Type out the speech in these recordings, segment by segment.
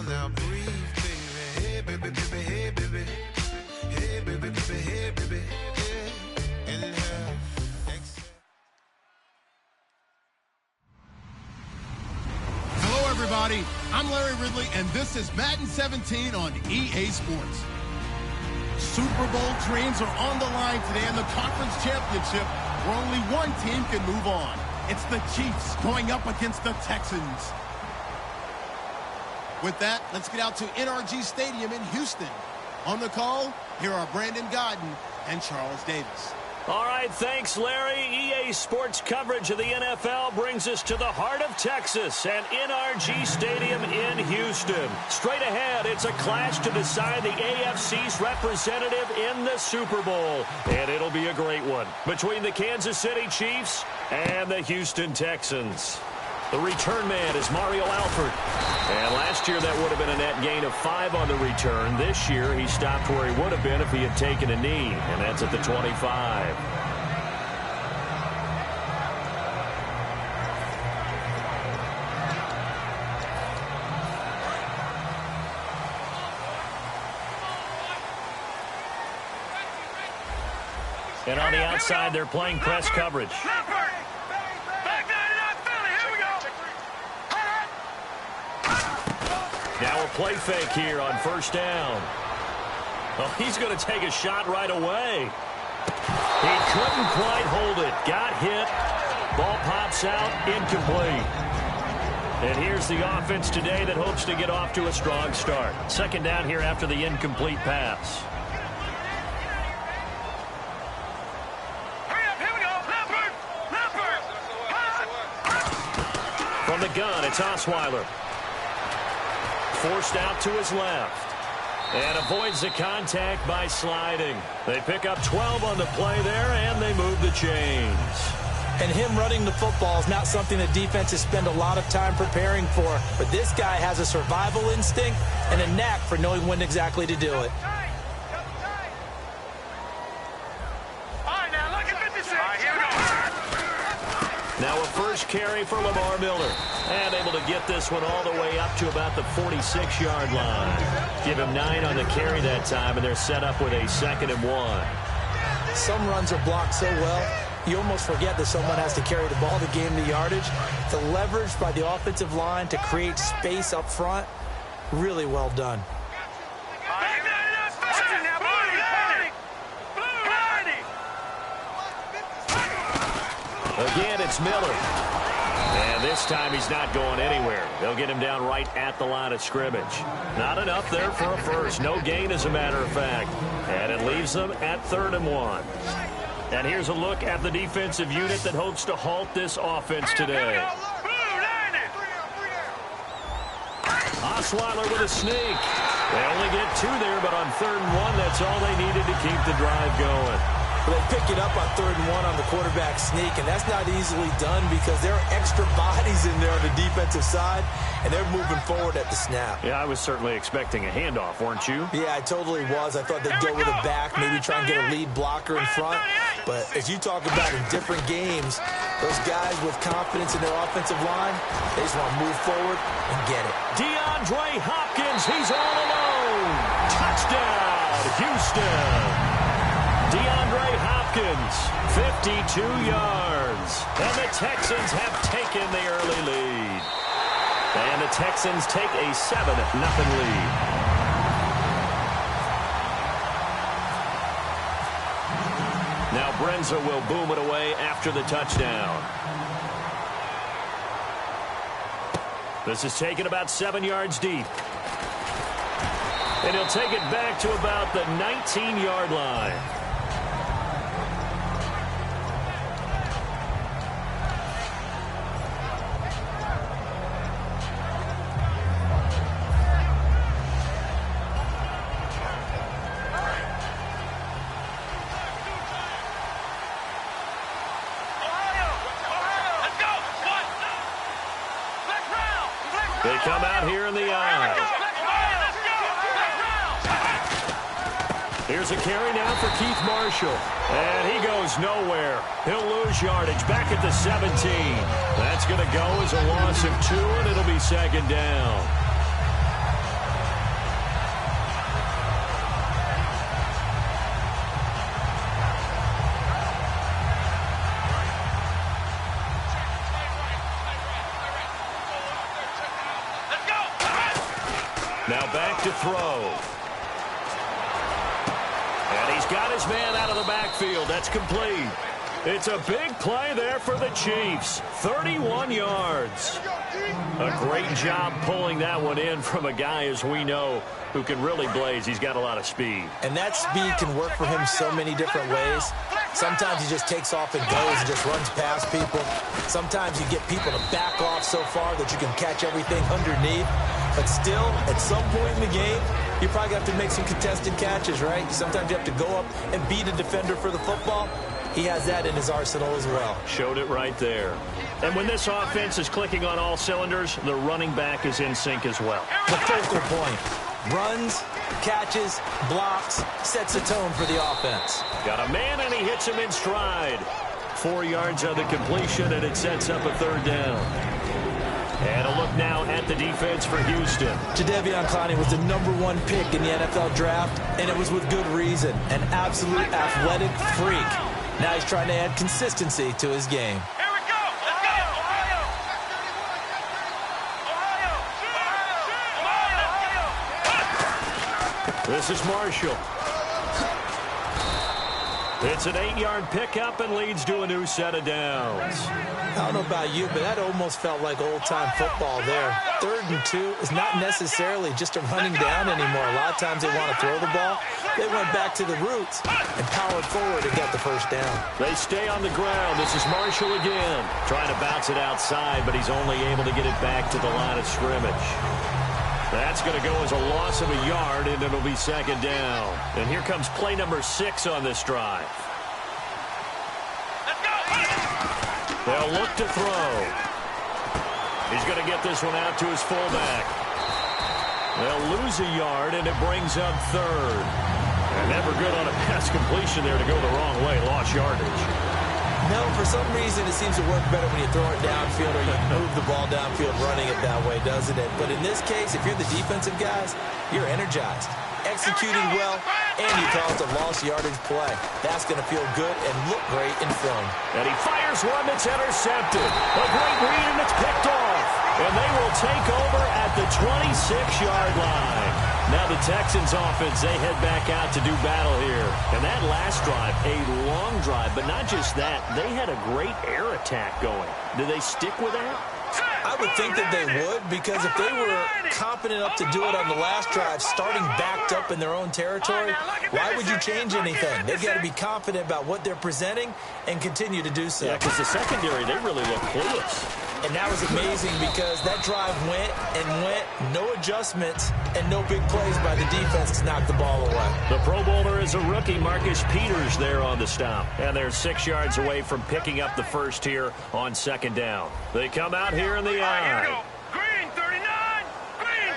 now breathe, baby. Hey, baby, baby, hey, baby. Hey, baby, baby, hey, baby. Yeah. Inhale, exhale. Hello, everybody. I'm Larry Ridley, and this is Madden 17 on EA Sports. Super Bowl dreams are on the line today in the conference championship, where only one team can move on. It's the Chiefs going up against the Texans. With that, let's get out to NRG Stadium in Houston. On the call, here are Brandon Godden and Charles Davis. All right, thanks, Larry. EA Sports coverage of the NFL brings us to the heart of Texas and NRG Stadium in Houston. Straight ahead, it's a clash to decide the AFC's representative in the Super Bowl. And it'll be a great one between the Kansas City Chiefs and the Houston Texans. The return man is Mario Alford. And last year, that would have been a net gain of 5 on the return. This year, he stopped where he would have been if he had taken a knee, and that's at the 25. And on the outside, they're playing press coverage. Now a play fake here on first down. Well, he's going to take a shot right away. He couldn't quite hold it. Got hit. Ball pops out. Incomplete. And here's the offense today that hopes to get off to a strong start. Second down here after the incomplete pass. From the gun, it's Osweiler. Forced out to his left. And avoids the contact by sliding. They pick up 12 on the play there, and they move the chains. And him running the football is not something the defenses spend a lot of time preparing for. But this guy has a survival instinct and a knack for knowing when exactly to do it. Now a first carry for Lamar Miller. And able to get this one all the way up to about the 46-yard line. Give him 9 on the carry that time, and they're set up with a 2nd and 1. Some runs are blocked so well, you almost forget that someone has to carry the ball to gain the yardage. The leverage by the offensive line to create space up front, really well done. Again, it's Miller. And this time he's not going anywhere. They'll get him down right at the line of scrimmage. Not enough there for a first. No gain, as a matter of fact. And it leaves them at 3rd and 1. And here's a look at the defensive unit that hopes to halt this offense today. Osweiler with a sneak. They only get 2 there, but on 3rd and 1, that's all they needed to keep the drive going. They pick it up on 3rd and 1 on the quarterback sneak, and that's not easily done because there are extra bodies in there on the defensive side, and they're moving forward at the snap. Yeah, I was certainly expecting a handoff, weren't you? Yeah, I totally was. I thought they'd go with a back, maybe try and get a lead blocker in front. But as you talk about in different games, those guys with confidence in their offensive line, they just want to move forward and get it. DeAndre Hopkins, he's all alone. Touchdown, Houston. DeAndre Hopkins, 52 yards. And the Texans have taken the early lead. And the Texans take a 7-0 lead. Now Brenza will boom it away after the touchdown. This is taken about 7 yards deep. And he'll take it back to about the 19-yard line. They come out here in the eye. Here's a carry now for Keith Marshall. And he goes nowhere. He'll lose yardage back at the 17. That's going to go as a loss of 2, and it'll be 2nd down. Now back to throw. And he's got his man out of the backfield. That's complete. It's a big play there for the Chiefs. 31 yards. A great job pulling that one in from a guy, as we know, who can really blaze. He's got a lot of speed. And that speed can work for him so many different ways. Sometimes he just takes off and goes and just runs past people. Sometimes you get people to back off so far that you can catch everything underneath. But still, at some point in the game, you probably have to make some contested catches, right? Sometimes you have to go up and beat a defender for the football. He has that in his arsenal as well. Showed it right there. And when this offense is clicking on all cylinders, the running back is in sync as well. The focal point. Runs, catches, blocks, sets a tone for the offense. Got a man, and he hits him in stride. 4 yards on the completion, and it sets up a third down. And a look now at the defense for Houston. Jadeveon Clowney was the #1 pick in the NFL draft, and it was with good reason. An absolute athletic freak. Now he's trying to add consistency to his game. Here we go. Let's go. Ohio. This is Marshall. It's an 8-yard pickup and leads to a new set of downs. I don't know about you, but that almost felt like old-time football there. 3rd and 2 is not necessarily just a running down anymore. A lot of times they want to throw the ball. They went back to the roots and powered forward and got the first down. They stay on the ground. This is Marshall again. Trying to bounce it outside, but he's only able to get it back to the line of scrimmage. That's going to go as a loss of a yard, and it'll be 2nd down. And here comes play number 6 on this drive. They'll look to throw. He's going to get this one out to his fullback. They'll lose a yard, and it brings up 3rd. And never good on a pass completion there to go the wrong way. Lost yardage. No, for some reason it seems to work better when you throw it downfield or you move the ball downfield running it that way, doesn't it? But in this case, if you're the defensive guys, you're energized, executing well, and you caused a lost yardage play. That's going to feel good and look great in film. And he fires one that's intercepted. A great read, and it's picked off. And they will take over at the 26-yard line. Now the Texans offense, they head back out to do battle here. And that last drive, a long drive, but not just that. They had a great air attack going. Do they stick with that? I would think that they would, because if they were confident enough to do it on the last drive, starting backed up in their own territory, why would you change anything? They've got to be confident about what they're presenting and continue to do so. Yeah, because the secondary, they really look clueless. And that was amazing because that drive went and went, no adjustments, and no big plays by the defense to knock the ball away. The Pro Bowler is a rookie, Marcus Peters, there on the stop. And they're 6 yards away from picking up the first here on 2nd down. They come out here in the eye. Here we go. Green 39. Green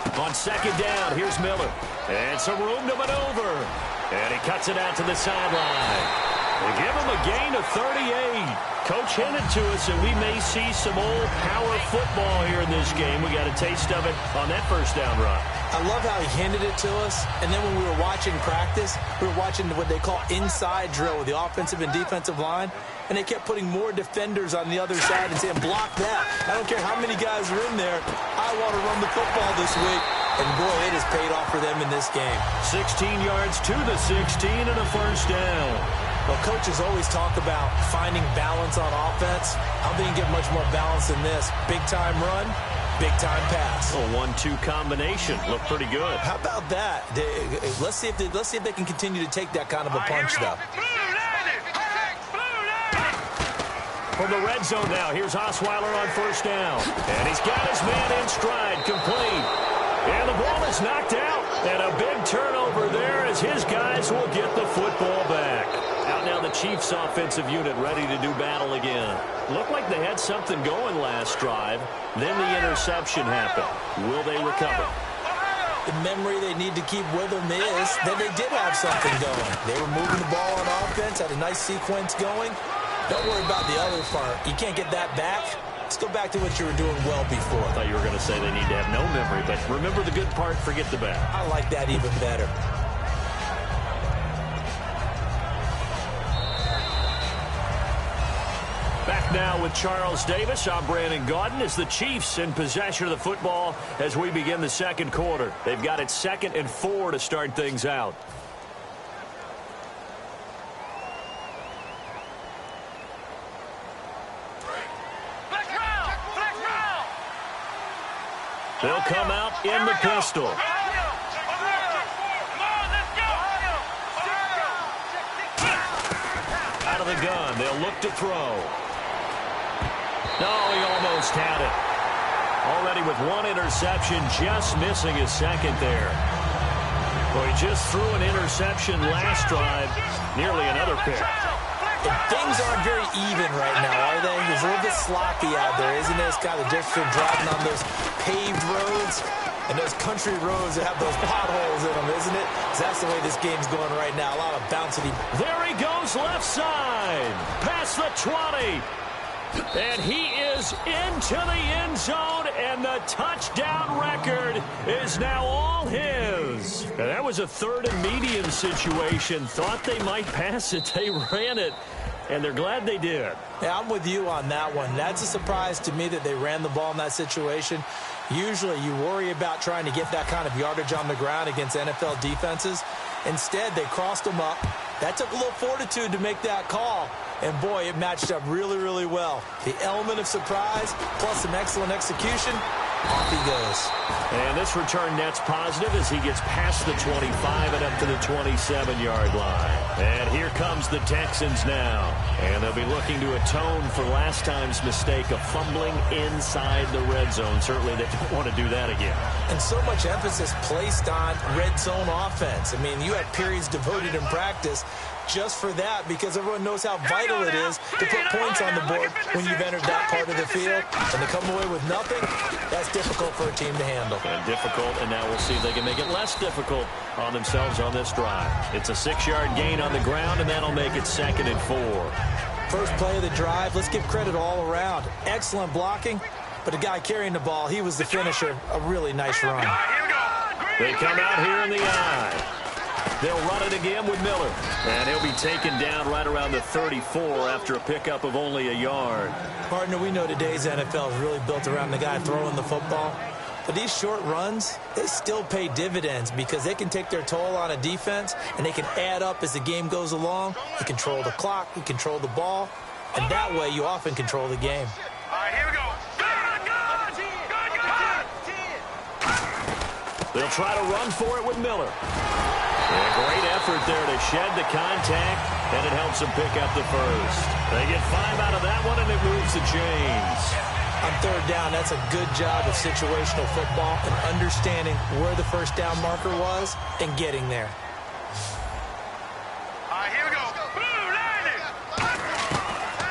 39. On 2nd down, here's Miller. And some room to maneuver. And he cuts it out to the sideline. They give him a gain of 38. Coach hinted to us that we may see some old power football here in this game. We got a taste of it on that first down run. I love how he hinted it to us. And then when we were watching practice, we were watching what they call inside drill with the offensive and defensive line. And they kept putting more defenders on the other side and saying, block that. I don't care how many guys are in there. I want to run the football this week. And, boy, it has paid off for them in this game. 16 yards to the 16 and a first down. Well, coaches always talk about finding balance on offense. I don't think you get much more balance than this. Big-time run, big-time pass. A 1-2 combination. Looked pretty good. How about that? Let's see if they can continue to take that kind of a punch, though. From the red zone now, here's Osweiler on first down. And he's got his man in stride, complete. And the ball is knocked out. And a big turnover there as his guys will get the football back. Out now the Chiefs offensive unit ready to do battle again. Looked like they had something going last drive. Then the interception happened. Will they recover? The memory they need to keep with them is that they did have something going. They were moving the ball on offense, had a nice sequence going. Don't worry about the other part. You can't get that back. Let's go back to what you were doing well before. I thought you were going to say they need to have no memory, but remember the good part, forget the bad. I like that even better. Back now with Charles Davis. I'm Brandon Gaudin. As the Chiefs in possession of the football as we begin the second quarter. They've got it 2nd and 4 to start things out. They'll come out in the pistol. Out of the gun, they'll look to throw. No, he almost had it. Already with one interception, just missing his second there. Well, he just threw an interception last drive, nearly another pick. And things aren't very even right now, are they? It's a little bit sloppy out there, isn't it? It's kind of different from driving on those paved roads and those country roads that have those potholes in them, isn't it? 'Cause that's the way this game's going right now. A lot of bouncing. There he goes left side. Past the 20. And he is into the end zone, and the touchdown record is now all his. And that was a 3rd and medium situation. Thought they might pass it. They ran it, and they're glad they did. Yeah, I'm with you on that one. That's a surprise to me that they ran the ball in that situation. Usually you worry about trying to get that kind of yardage on the ground against NFL defenses. Instead, they crossed them up. That took a little fortitude to make that call. And, boy, it matched up really, really well. The element of surprise plus some excellent execution, off he goes. And this return net's positive as he gets past the 25 and up to the 27-yard line. And here comes the Texans now. And they'll be looking to atone for last time's mistake of fumbling inside the red zone. Certainly they don't want to do that again. And so much emphasis placed on red zone offense. I mean, you have periods devoted in practice just for that, because everyone knows how vital it is to put points on the board when you've entered that part of the field. And to come away with nothing, that's difficult for a team to handle. And difficult, and now we'll see if they can make it less difficult on themselves on this drive. It's a 6-yard gain on the ground, and that'll make it 2nd and 4. First play of the drive, let's give credit all around. Excellent blocking, but the guy carrying the ball, he was the finisher. A really nice run. They come out here in the eye. They'll run it again with Miller. And he'll be taken down right around the 34 after a pickup of only a yard. Partner, we know today's NFL is really built around the guy throwing the football. But these short runs, they still pay dividends because they can take their toll on a defense and they can add up as the game goes along. You control the clock, you control the ball, and that way you often control the game. All right, here we go. They'll try to run for it with Miller. And a great effort there to shed the contact, and it helps them pick up the first. They get 5 out of that one, and it moves the chains. On 3rd down, that's a good job of situational football and understanding where the first down marker was and getting there. All right, here we go.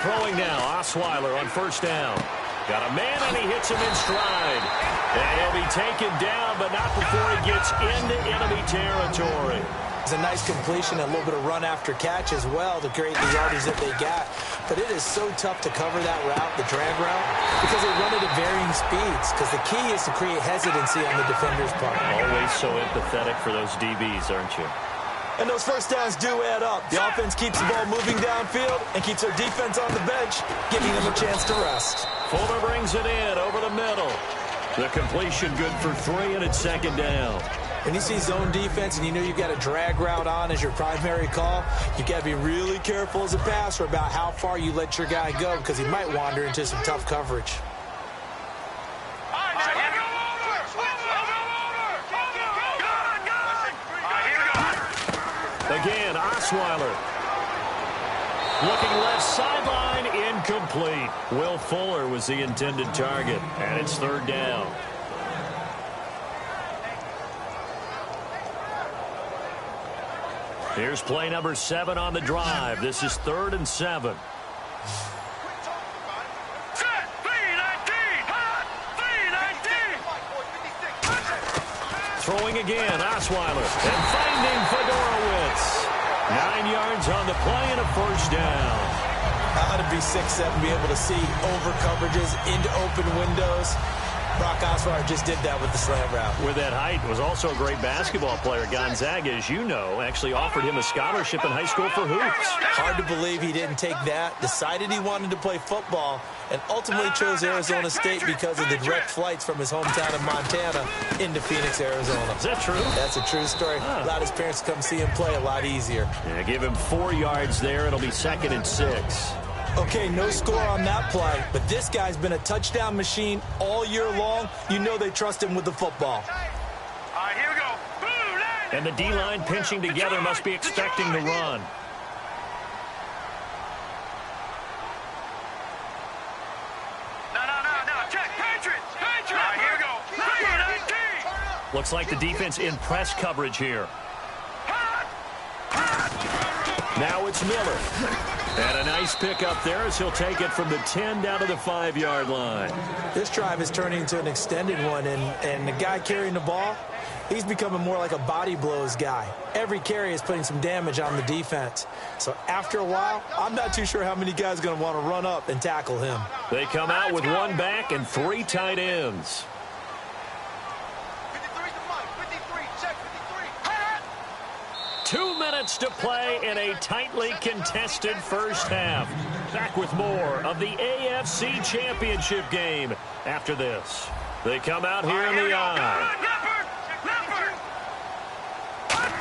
Throwing now, Osweiler on 1st down. Got a man, and he hits him in stride. And he'll be taken down, but not before he gets into enemy territory. It's a nice completion, a little bit of run after catch as well to create the yardage that they got. But it is so tough to cover that route, the drag route, because they run it at varying speeds. Because the key is to create hesitancy on the defender's part. Always so empathetic for those DBs, aren't you? And those first downs do add up. The offense keeps the ball moving downfield and keeps their defense on the bench, giving them a chance to rest. Fuller brings it in over the middle. The completion good for 3, and it's 2nd down. When you see zone defense and you know you've got a drag route on as your primary call, you've got to be really careful as a passer about how far you let your guy go because he might wander into some tough coverage. Again, Osweiler. Looking left sideline, incomplete. Will Fuller was the intended target, and it's 3rd down. Here's play number 7 on the drive. This is 3rd and 7. Throwing again, Osweiler, and finding Fedorowicz. 9 yards on the play and a 1st down. How to be 6'7", be able to see over coverages into open windows. Brock Osweiler just did that with the slant route. With that height, was also a great basketball player. Gonzaga, as you know, actually offered him a scholarship in high school for hoops. Hard to believe he didn't take that, decided he wanted to play football, and ultimately chose Arizona State because of the direct flights from his hometown of Montana into Phoenix, Arizona. Is that true? That's a true story. Allowed his parents to come see him play a lot easier. Yeah, give him 4 yards there. It'll be 2nd and 6. Okay, no score on that play, but this guy's been a touchdown machine all year long. You know they trust him with the football. All right, here we go. And the D-line pinching together must be expecting the run. No. Check. Patriots. All right, here we go. Looks like the defense in press coverage here. Now it's Miller. And a nice pick up there as he'll take it from the 10 down to the 5-yard line. This drive is turning into an extended one, and the guy carrying the ball, he's becoming more like a body blows guy. Every carry is putting some damage on the defense. So after a while, I'm not too sure how many guys are going to want to run up and tackle him. They come out with 1 back and 3 tight ends. 2 minutes to play in a tightly contested first half. Back with more of the AFC Championship game after this. They come out here in the eye.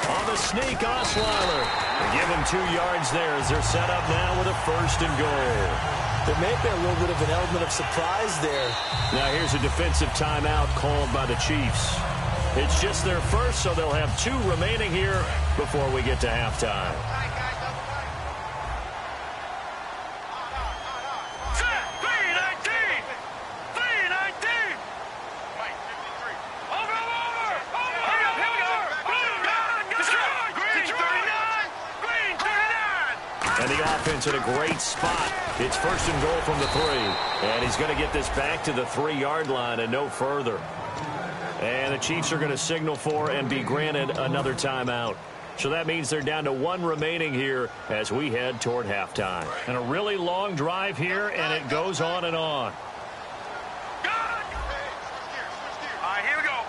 On the sneak, Osweiler. They give him 2 yards there as they're set up now with a 1st and goal. There may have been a little bit of an element of surprise there. Now here's a defensive timeout called by the Chiefs. It's just their first, so they'll have 2 remaining here before we get to halftime. And the offense in a great spot. It's 1st and goal from the 3. And he's going to get this back to the 3-yard line and no further. And the Chiefs are going to signal for and be granted another timeout. So that means they're down to 1 remaining here as we head toward halftime. And a really long drive here, and it goes on and on. All right, here we go.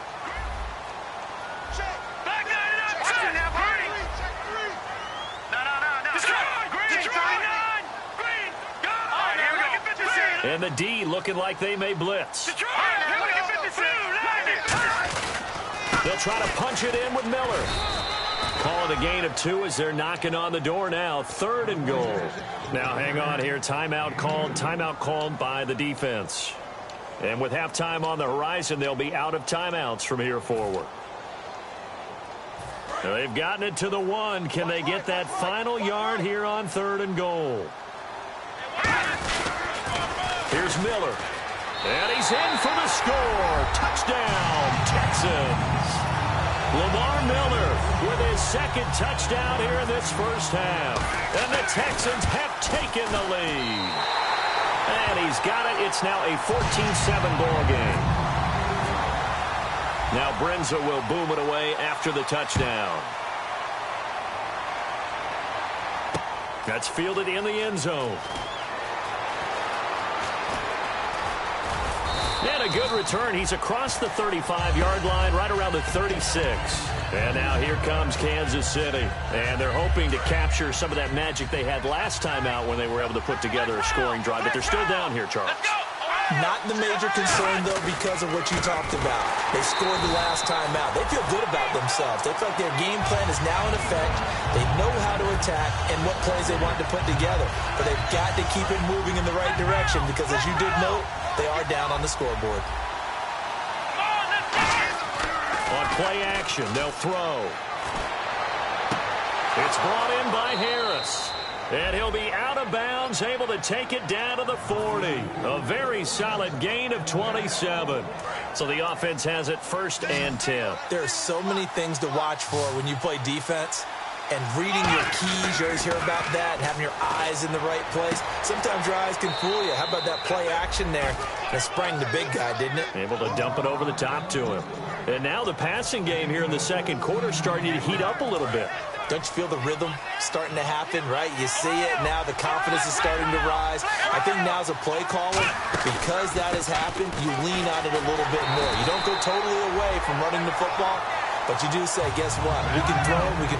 Back 99. No. And the D looking like they may blitz. They'll try to punch it in with Miller. Call it a gain of 2 as they're knocking on the door now. 3rd and goal. Now hang on here. Timeout called by the defense. And with halftime on the horizon, they'll be out of timeouts from here forward. They've gotten it to the 1. Can they get that final yard here on 3rd and goal? Here's Miller. And he's in for the score. Touchdown, Texans. Lamar Miller with his 2nd touchdown here in this first half. And the Texans have taken the lead. And he's got it. It's now a 14-7 ball game. Now Brenza will boom it away after the touchdown. That's fielded in the end zone. And a good return. He's across the 35-yard line, right around the 36. And now here comes Kansas City. And they're hoping to capture some of that magic they had last time out when they were able to put together a scoring drive. But they're still down here, Charles. Not the major concern, though, because of what you talked about. They scored the last time out. They feel good about themselves. They feel like their game plan is now in effect. They know how to attack and what plays they want to put together. But they've got to keep it moving in the right direction because, as you did note, they are down on the scoreboard. On play action, they'll throw. It's brought in by Harris. And he'll be out of bounds, able to take it down to the 40. A very solid gain of 27. So the offense has it 1st and 10. There are so many things to watch for when you play defense. And reading your keys, you always hear about that, and having your eyes in the right place. Sometimes your eyes can fool you. How about that play action there? That sprang the big guy, didn't it? Able to dump it over the top to him. And now the passing game here in the 2nd quarter starting to heat up a little bit. Don't you feel the rhythm starting to happen, right? You see it now. The confidence is starting to rise. I think now's a play caller. Because that has happened, you lean on it a little bit more. You don't go totally away from running the football, but you do say, guess what? We can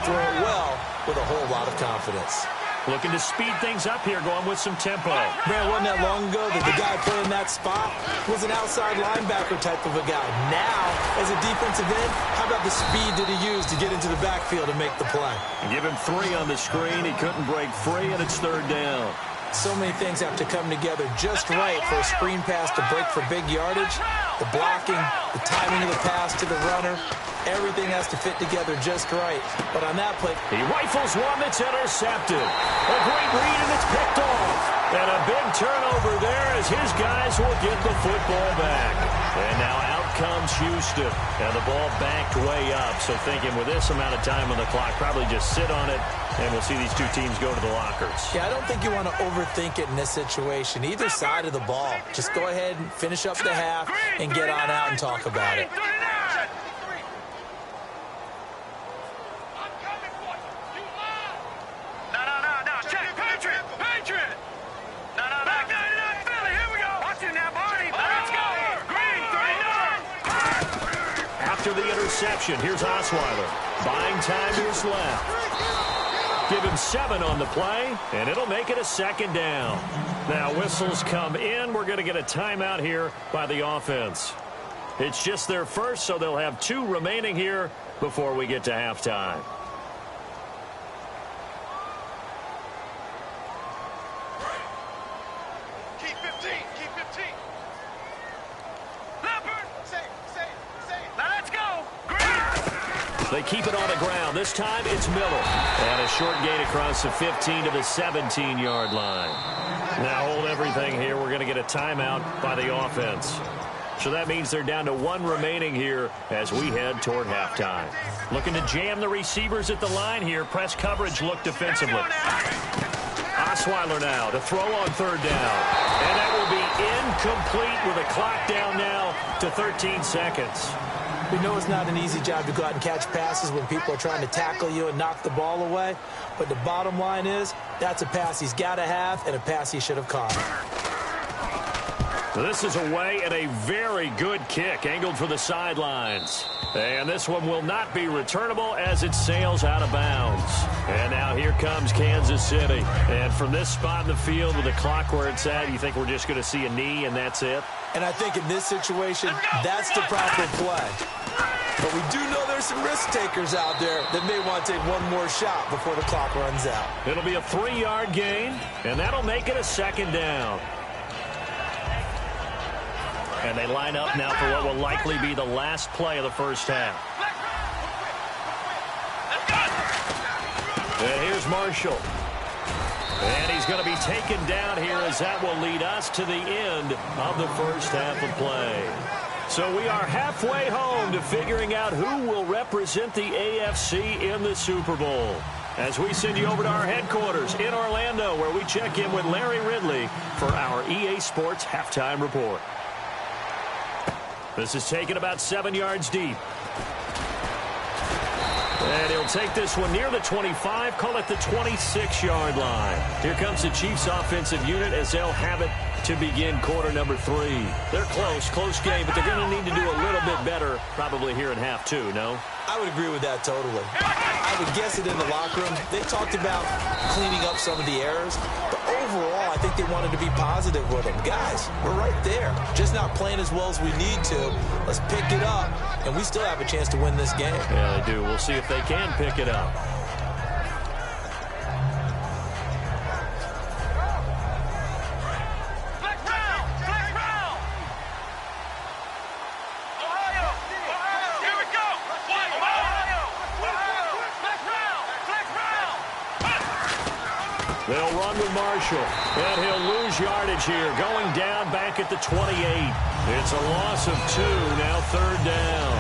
throw it well with a whole lot of confidence. Looking to speed things up here, going with some tempo. Man, wasn't that long ago that the guy playing that spot was an outside linebacker type of a guy. Now, as a defensive end, how about the speed that he used to get into the backfield and make the play? Give him 3 on the screen. He couldn't break free, and it's 3rd down. So many things have to come together just right for a screen pass to break for big yardage. The blocking, the timing of the pass to the runner, everything has to fit together just right. But on that play, he rifles one that's intercepted. A great read, and it's picked off. And a big turnover there as his guys will get the football back. And now out comes Houston. And the ball backed way up. So thinking with this amount of time on the clock, probably just sit on it, and we'll see these two teams go to the lockers. Yeah, I don't think you want to overthink it in this situation. Either side of the ball. Just go ahead and finish up the half and get on out and talk about it. After the interception, here's Osweiler. Buying time to his left. Give him 7 on the play, and it'll make it a 2nd down. Now whistles come in. We're going to get a timeout here by the offense. It's just their first, so they'll have 2 remaining here before we get to halftime. Keep 15. Keep 15. Leopard. Now let's go. They keep it on the ground. This time it's Miller. And a short gain across the 15 to the 17-yard line. Now hold everything here. We're going to get a timeout by the offense. So that means they're down to 1 remaining here as we head toward halftime. Looking to jam the receivers at the line here. Press coverage look defensively. Osweiler now to throw on 3rd down. And that will be incomplete with a clock down now to 13 seconds. We know it's not an easy job to go out and catch passes when people are trying to tackle you and knock the ball away. But the bottom line is, that's a pass he's got to have and a pass he should have caught. This is away and a very good kick angled for the sidelines. And this one will not be returnable as it sails out of bounds. And now here comes Kansas City. And from this spot in the field with the clock where it's at, you think we're just going to see a knee and that's it? And I think in this situation, that's the proper play. But we do know there's some risk takers out there that may want to take one more shot before the clock runs out. It'll be a 3-yard gain, and that'll make it a 2nd down. And they line up now for what will likely be the last play of the first half. And here's Marshall. And he's going to be taken down here as that will lead us to the end of the first half of play. So we are halfway home to figuring out who will represent the AFC in the Super Bowl. As we send you over to our headquarters in Orlando, where we check in with Larry Ridley for our EA Sports Halftime Report. This is taken about 7 yards deep. And he'll take this one near the 25, call it the 26-yard line. Here comes the Chiefs offensive unit as they'll have it to begin quarter number 3. They're close game, but they're going to need to do a little bit better probably here in half 2, no? I would agree with that totally. I would guess it in the locker room. They talked about cleaning up some of the errors, but overall, I think they wanted to be positive with them. Guys, we're right there. Just not playing as well as we need to. Let's pick it up, and we still have a chance to win this game. Yeah, they do. We'll see if they can pick it up. They'll run with Marshall, and he'll lose yardage here, going down back at the 28. It's a loss of 2, now 3rd down.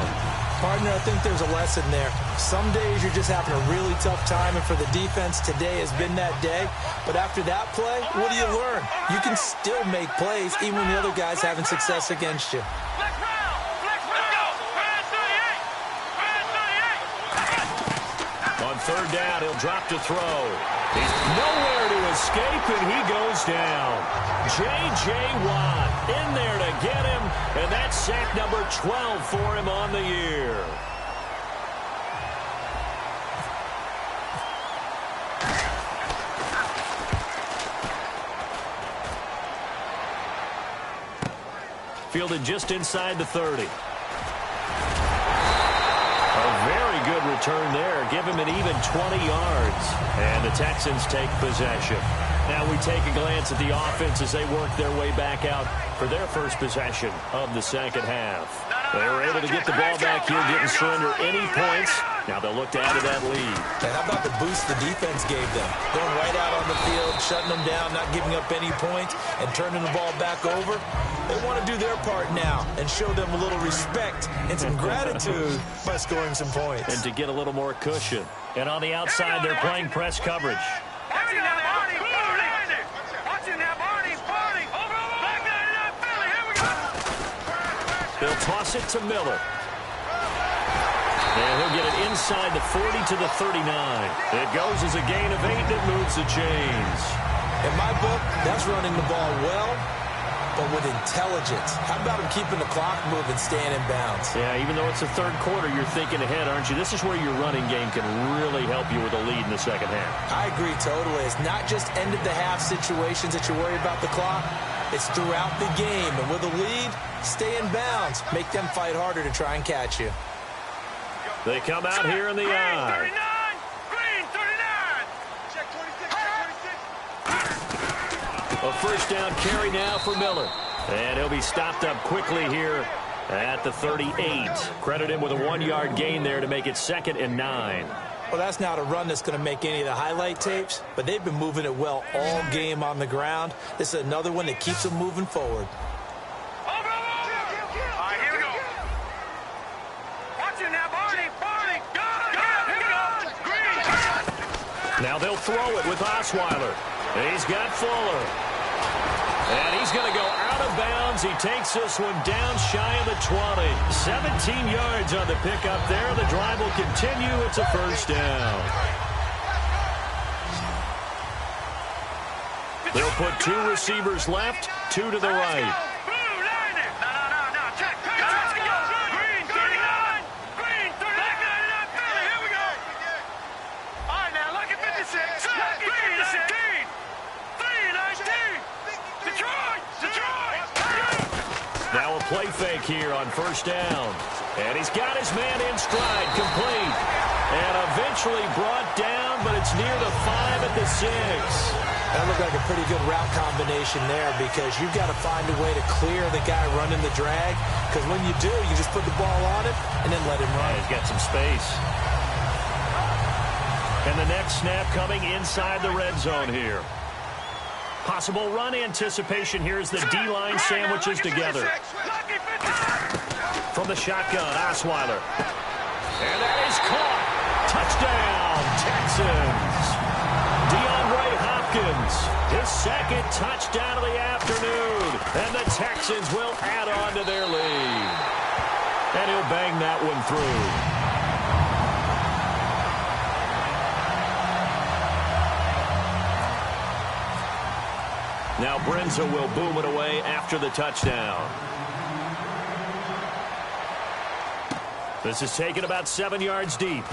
Partner, I think there's a lesson there. Some days you're just having a really tough time, and for the defense, today has been that day. But after that play, what do you learn? You can still make plays, even when the other guy's having success against you. third down. He'll drop to throw. He's nowhere to escape, and he goes down. J.J. Watt in there to get him, and that's sack number 12 for him on the year. Fielded just inside the 30. A very good return there. Give him an even 20 yards. And the Texans take possession. Now we take a glance at the offense as they work their way back out for their first possession of the second half. They were able to get the ball back here, didn't surrender any points. Now they'll look to add to that lead. And how about the boost the defense gave them? Going right out on the field, shutting them down, not giving up any points, and turning the ball back over. They want to do their part now and show them a little respect and some gratitude by scoring some points. And to get a little more cushion. And on the outside, they're playing press coverage. They'll toss it to Miller. And he'll get it inside the 40 to the 39. It goes as a gain of 8 that moves the chains. In my book, that's running the ball well, but with intelligence. How about him keeping the clock moving, staying in bounds? Yeah, even though it's the third quarter, you're thinking ahead, aren't you? This is where your running game can really help you with a lead in the second half. I agree totally. It's not just end-of-the-half situations that you worry about the clock. It's throughout the game. And with a lead, stay in bounds. Make them fight harder to try and catch you. They come out here in the eye. Green 39. Check 26. A first down carry now for Miller. And he'll be stopped up quickly here at the 38. Credit him with a 1-yard gain there to make it 2nd and 9. Well, that's not a run that's going to make any of the highlight tapes, but they've been moving it well all game on the ground. This is another one that keeps them moving forward. All right, here we go. Watch it now, Barney. Green. Now they'll throw it with Osweiler. He's got Fuller. And he's going to go out of bounds. He takes this one down shy of the 20. 17 yards on the pickup there. The drive will continue. It's a first down. They'll put 2 receivers left, 2 to the right. Green 39. Green 39. Here we go. All right, now look at 56. Green 16. 319. Detroit! Now a play fake here on first down. And he's got his man in stride, complete. And eventually brought down, but it's near the 5 at the 6. That looked like a pretty good route combination there because you've got to find a way to clear the guy running the drag. Because when you do, you just put the ball on him and then let him run. He's got some space. And the next snap coming inside the red zone here. Possible run anticipation here as the D-line sandwiches together. From the shotgun, Osweiler. And that is caught. Touchdown, Texans. DeAndre Hopkins, his 2nd touchdown of the afternoon. And the Texans will add on to their lead. And he'll bang that one through. Now Brenza will boom it away after the touchdown. This is taken about 7 yards deep.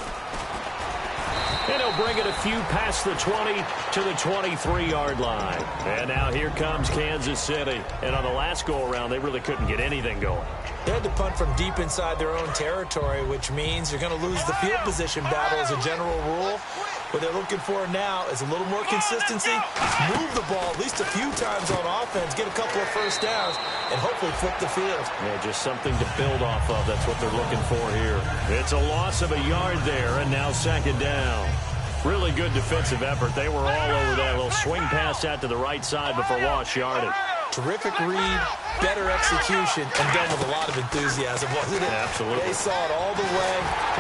And he'll bring it a few past the 20 to the 23-yard line. And now here comes Kansas City. And on the last go-around, they really couldn't get anything going. They had to punt from deep inside their own territory, which means you're going to lose the field position battle as a general rule. What they're looking for now is a little more consistency, move the ball at least a few times on offense, get a couple of first downs, and hopefully flip the field. Yeah, just something to build off of. That's what they're looking for here. It's a loss of a yard there, and now 2nd down. Really good defensive effort. They were all over that little swing pass out to the right side before lost yardage. Terrific read, better execution, and done with a lot of enthusiasm, wasn't it? Absolutely. They saw it all the way,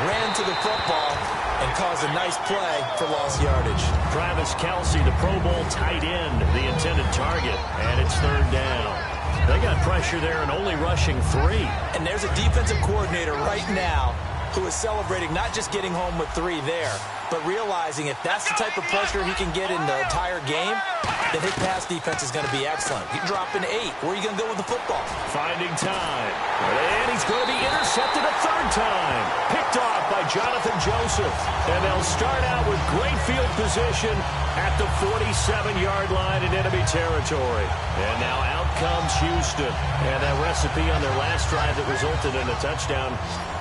ran to the football, and caused a nice play for lost yardage. Travis Kelce, the Pro Bowl tight end, the intended target, and it's 3rd down. They got pressure there and only rushing 3. And there's a defensive coordinator right now who is celebrating not just getting home with 3 there, but realizing if that's the type of pressure he can get in the entire game, then his pass defense is going to be excellent. You drop an 8. Where are you going to go with the football? Finding time. And he's going to be intercepted a 3rd time. Picked off by Jonathan Joseph. And they'll start out with great field position at the 47-yard line in enemy territory. And now out comes Houston. And that recipe on their last drive that resulted in a touchdown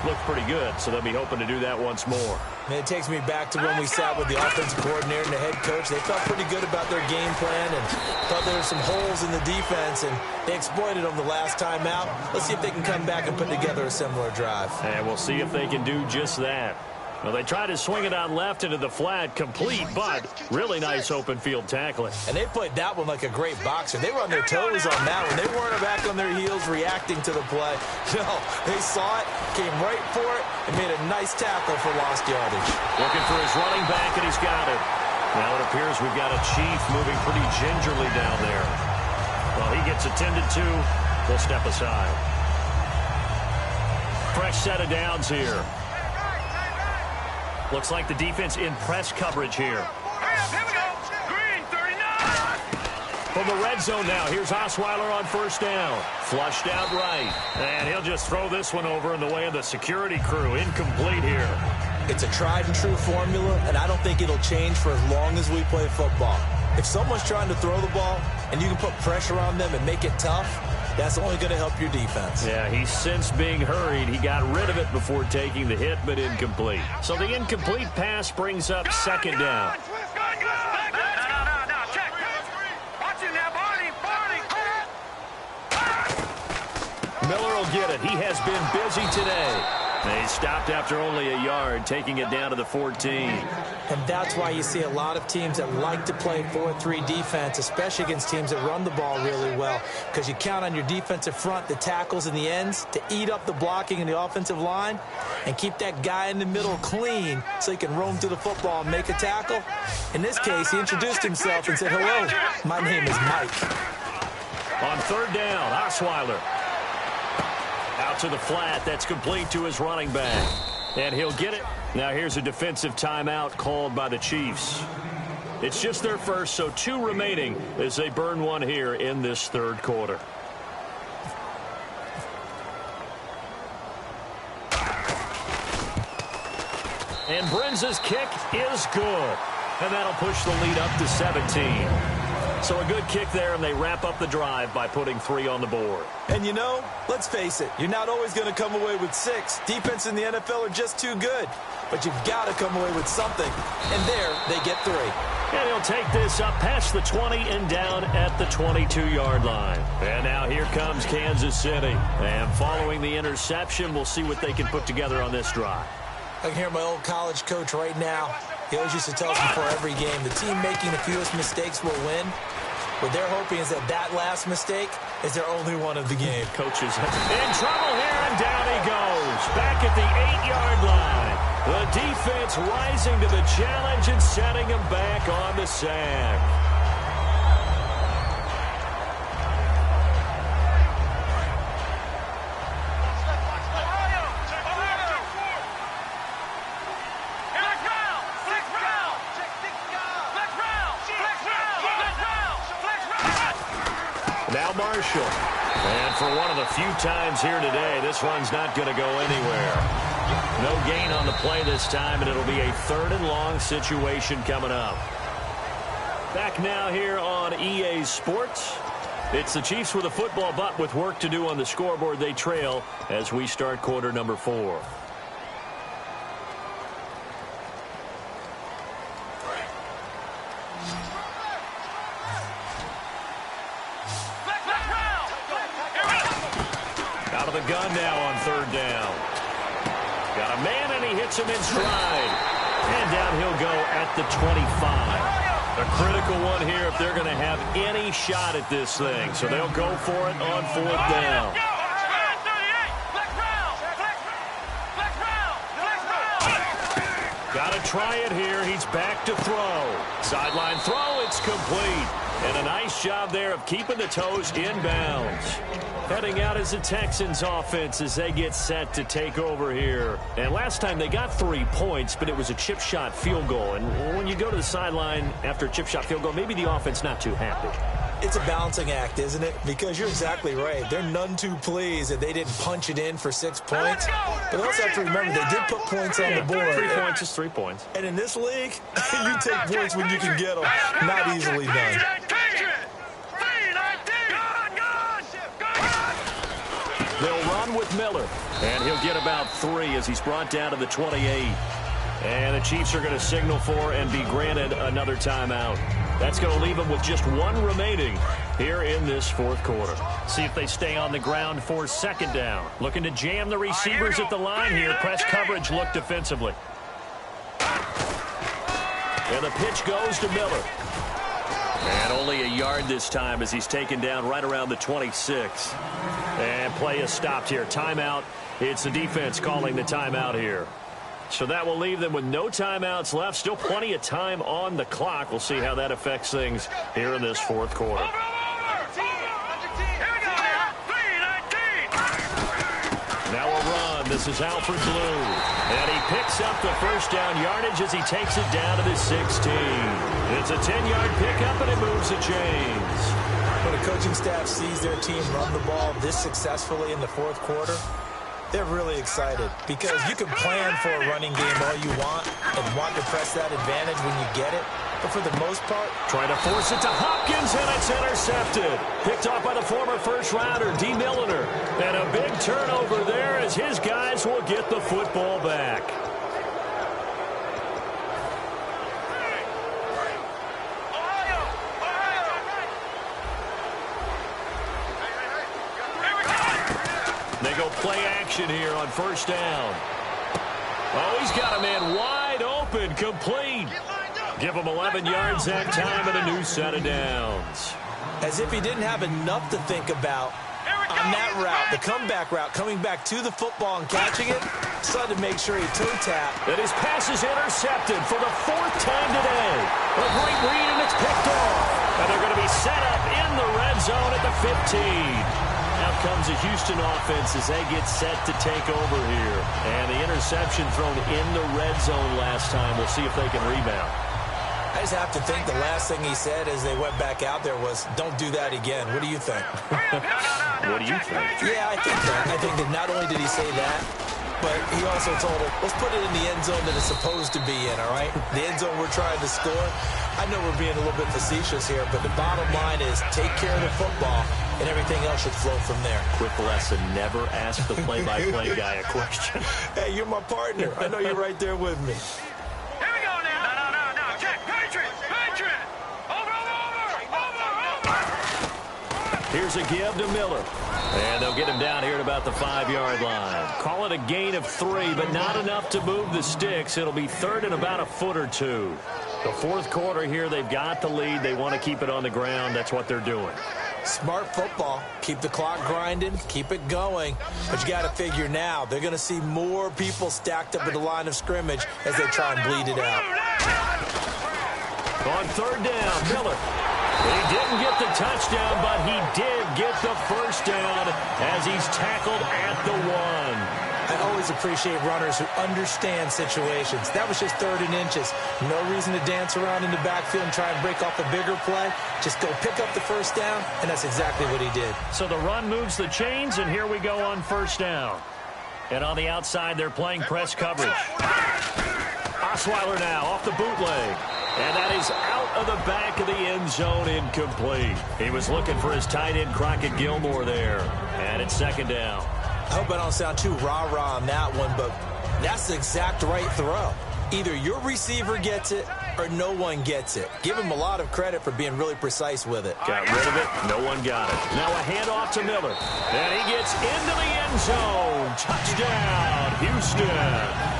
looked pretty good, so they'll be hoping to do that once more. And it takes me back to when we sat with the offensive coordinator and the head coach. They felt pretty good about their game plan and thought there were some holes in the defense, and they exploited them the last time out. Let's see if they can come back and put together a similar drive. And we'll see if they can do just that. Well, they tried to swing it on left into the flat, complete, but really nice open field tackling. And they played that one like a great boxer. They were on their toes on that one. They weren't back on their heels reacting to the play. No, they saw it, came right for it, and made a nice tackle for lost yardage. Looking for his running back, and he's got it. Now it appears we've got a Chief moving pretty gingerly down there. Well, he gets attended to. We'll step aside. Fresh set of downs here. Looks like the defense in press coverage here. Here we go. Green 39. From the red zone now, here's Osweiler on 1st down. Flushed out right. And he'll just throw this one over in the way of the security crew. Incomplete here. It's a tried and true formula, and I don't think it'll change for as long as we play football. If someone's trying to throw the ball and you can put pressure on them and make it tough, that's only going to help your defense. Yeah, he's since being hurried. He got rid of it before taking the hit, but incomplete. So the incomplete pass brings up 2nd down. No, check. Watch it now, Barney. Miller will get it. He has been busy today. They stopped after only a yard, taking it down to the 14. And that's why you see a lot of teams that like to play 4-3 defense, especially against teams that run the ball really well, because you count on your defensive front, the tackles and the ends, to eat up the blocking in the offensive line and keep that guy in the middle clean so he can roam through the football and make a tackle. In this case, he introduced himself and said, "Hello, my name is Mike." On 3rd down, Osweiler. Out to the flat. That's complete to his running back. And he'll get it. Now here's a defensive timeout called by the Chiefs. It's just their first, so 2 remaining as they burn one here in this 3rd quarter. And Brenza's kick is good. And that'll push the lead up to 17. So a good kick there, and they wrap up the drive by putting 3 on the board. And you know, let's face it, you're not always going to come away with 6. Defense in the NFL are just too good. But you've got to come away with something. And there, they get 3. And he'll take this up past the 20 and down at the 22-yard line. And now here comes Kansas City. And following the interception, we'll see what they can put together on this drive. I can hear my old college coach right now. He always used to tell us before every game, the team making the fewest mistakes will win. What they're hoping is that that last mistake is their only one of the game. Coaches in trouble here, and down he goes. Back at the 8-yard line. The defense rising to the challenge and setting him back on the sack. Now Marshall. And for one of the few times here today, this run's not going to go anywhere. No gain on the play this time, and it'll be a 3rd and long situation coming up. Back now here on EA Sports. It's the Chiefs with a football, but with work to do on the scoreboard, they trail as we start quarter number 4. Out of the gun now on 3rd down. Got a man, and he hits him in stride. And down he'll go at the 25. A critical one here if they're going to have any shot at this thing. So they'll go for it on 4th down. Got to try it here. He's back to throw. Sideline throw. It's complete. And a nice job there of keeping the toes in bounds. Heading out as the Texans offense as they get set to take over here. And last time they got 3 points, but it was a chip shot field goal. And when you go to the sideline after a chip shot field goal, maybe the offense not too happy. It's a balancing act, isn't it? Because you're exactly right. They're none too pleased that they didn't punch it in for 6 points. But they also have to remember they did put points on the board. 3 points is 3 points. And in this league, you take points when you can get them. Not easily done. They'll run with Miller, and he'll get about 3 as he's brought down to the 28. And the Chiefs are going to signal for and be granted another timeout. That's going to leave them with just 1 remaining here in this fourth quarter. See if they stay on the ground for second down. Looking to jam the receivers at the line here. Press coverage look defensively. And the pitch goes to Miller. And only a yard this time as he's taken down right around the 26. And play is stopped here. Timeout. It's the defense calling the timeout here. So that will leave them with no timeouts left. Still plenty of time on the clock. We'll see how that affects things here in this fourth quarter. Now a run. This is Alfred Blue. And he picks up the first down yardage as he takes it down to the 16. It's a 10-yard pickup, and it moves the chains. When a coaching staff sees their team run the ball this successfully in the fourth quarter, they're really excited because you can plan for a running game all you want and want to press that advantage when you get it. But for the most part, trying to force it to Hopkins, and it's intercepted. Picked off by the former first-rounder, D. Milliner. And a big turnover there as his guys will get the football back. They go play action here on first down. Oh, he's got a man wide open, complete. Give him 11 yards that time and a new set of downs. As if he didn't have enough to think about on that route, the comeback route, coming back to the football and catching it, decided to make sure he toe-tapped. And his pass is intercepted for the 4th time today. A great read, and it's picked off. And they're going to be set up in the red zone at the 15. Out comes the Houston offense as they get set to take over here. And the interception thrown in the red zone last time. We'll see if they can rebound. I just have to think the last thing he said as they went back out there was, don't do that again. What do you think? What do you think? Yeah, I think that. I think that not only did he say that, but he also told him, let's put it in the end zone that it's supposed to be in, all right? The end zone we're trying to score. I know we're being a little bit facetious here, but the bottom line is take care of the football, and everything else should flow from there. Quick lesson, never ask the play-by-play guy a question. Hey, you're my partner. I know you're right there with me. Here we go now. No. Check. Patriot. Over. Here's a give to Miller. And they'll get him down here at about the 5-yard line. Call it a gain of 3, but not enough to move the sticks. It'll be third and about a foot or 2. The fourth quarter here, they've got the lead. They want to keep it on the ground. That's what they're doing. Smart football. Keep the clock grinding. Keep it going. But you got to figure now, they're going to see more people stacked up at the line of scrimmage as they try and bleed it out. On third down, Miller. He didn't get the touchdown, but he did get the first down as he's tackled at the 1. I always appreciate runners who understand situations. That was just 3rd and inches. No reason to dance around in the backfield and try and break off a bigger play. Just go pick up the first down, and that's exactly what he did. So the run moves the chains, and here we go on first down. And on the outside, they're playing press coverage. Osweiler now off the bootleg. And that is out of the back of the end zone, incomplete. He was looking for his tight end, Crockett Gilmore, there. And it's second down. I hope I don't sound too rah-rah on that one, but that's the exact right throw. Either your receiver gets it or no one gets it. Give him a lot of credit for being really precise with it. Got rid of it. No one got it. Now a handoff to Miller. And he gets into the end zone. Touchdown, Houston.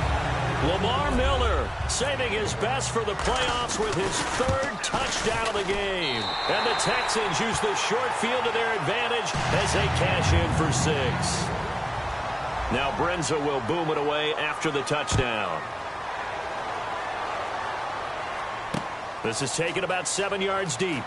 Lamar Miller saving his best for the playoffs with his 3rd touchdown of the game. And the Texans use the short field to their advantage as they cash in for 6. Now Brenza will boom it away after the touchdown. This is taken about 7 yards deep.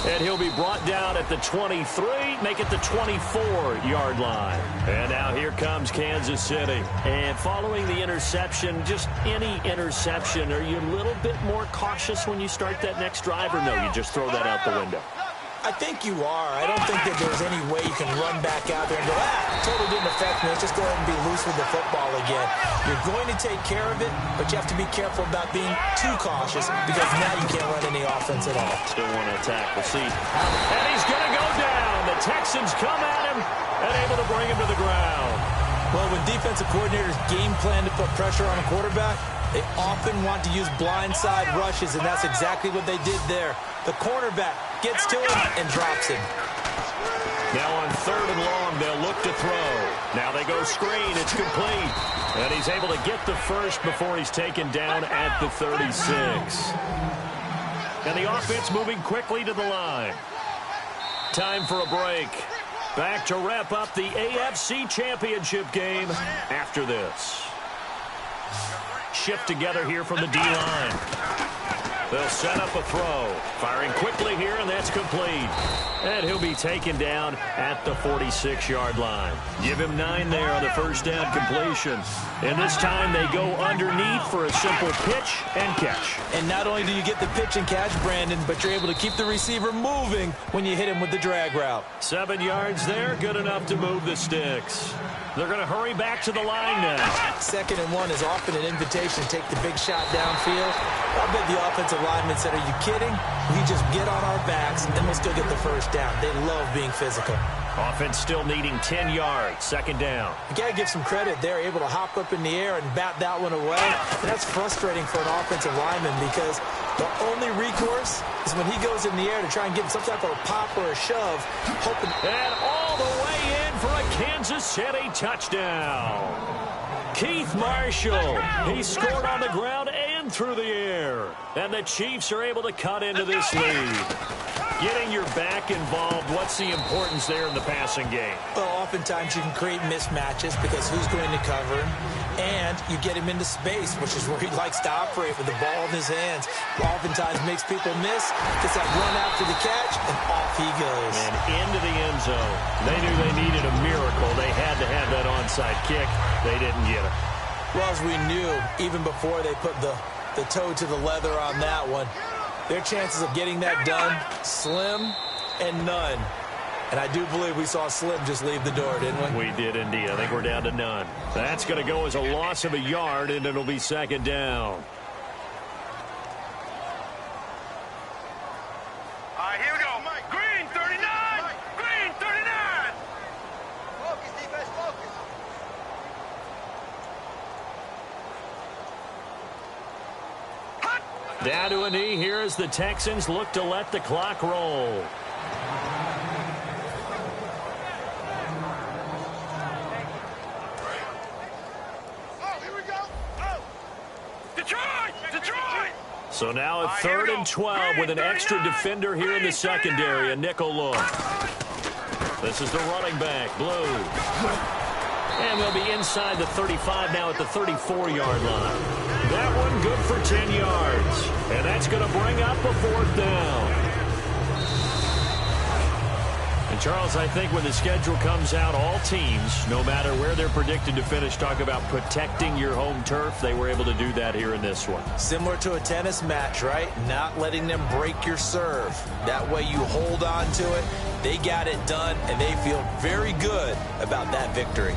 And he'll be brought down at the 23, make it the 24-yard line. And now here comes Kansas City. And following the interception, just any interception, are you a little bit more cautious when you start that next drive, or no, you just throw that out the window? I think you are. I don't think that there's any way you can run back out there and go, totally didn't affect me. Let's just go ahead and be loose with the football again. You're going to take care of it, but you have to be careful about being too cautious because now you can't run any offense at all. Still want to attack. We'll see. And he's going to go down. The Texans come at him and able to bring him to the ground. Well, when defensive coordinators game plan to put pressure on a quarterback, they often want to use blindside rushes, and that's exactly what they did there. The cornerback gets to him and drops him. Now on 3rd and long, they'll look to throw. Now they go screen. It's complete. And he's able to get the first before he's taken down at the 36. And the offense moving quickly to the line. Time for a break. Back to wrap up the AFC Championship game after this. Shift together here from the D-line. They'll set up a throw. Firing quickly here, and that's complete. And he'll be taken down at the 46-yard line. Give him 9 there on the first down completion. And this time they go underneath for a simple pitch and catch. And not only do you get the pitch and catch, Brandon, but you're able to keep the receiver moving when you hit him with the drag route. 7 yards there, good enough to move the sticks. They're going to hurry back to the line now. 2nd and 1 is often an invitation to take the big shot downfield. I bet the offensive lineman said, are you kidding? We just get on our backs and we'll still get the first down. They love being physical. Offense still needing 10 yards. 2nd down. You got to give some credit. They're able to hop up in the air and bat that one away. And that's frustrating for an offensive lineman because the only recourse is when he goes in the air to try and get some type of a pop or a shove. Hoping. And all the way in for a Kansas City touchdown. Keith Marshall. He scored on the ground and through the air. And the Chiefs are able to cut into this lead. Getting your back involved, what's the importance there in the passing game? Well, oftentimes you can create mismatches because who's going to cover him, and you get him into space, which is where he likes to operate with the ball in his hands. Oftentimes makes people miss, gets that run after the catch, and off he goes. And into the end zone. They knew they needed a miracle. They had to have that onside kick. They didn't get it. Well, as we knew, even before they put the toe to the leather on that one, their chances of getting that done, slim and none. And I do believe we saw Slim just leave the door, didn't we? We did indeed. I think we're down to none. That's going to go as a loss of a yard, and it'll be 2nd down. All right, here we go. Green, 39. Green, 39. Focus, defense, focus. Down to a knee here as the Texans look to let the clock roll. So now a 3rd and 12 with an extra defender here in the secondary, a nickel look. This is the running back, Blue. And they'll be inside the 35 now at the 34-yard line. That one good for 10 yards. And that's going to bring up a 4th down. And, Charles, I think when the schedule comes out, all teams, no matter where they're predicted to finish, talk about protecting your home turf. They were able to do that here in this one. Similar to a tennis match, right? Not letting them break your serve. That way you hold on to it. They got it done, and they feel very good about that victory.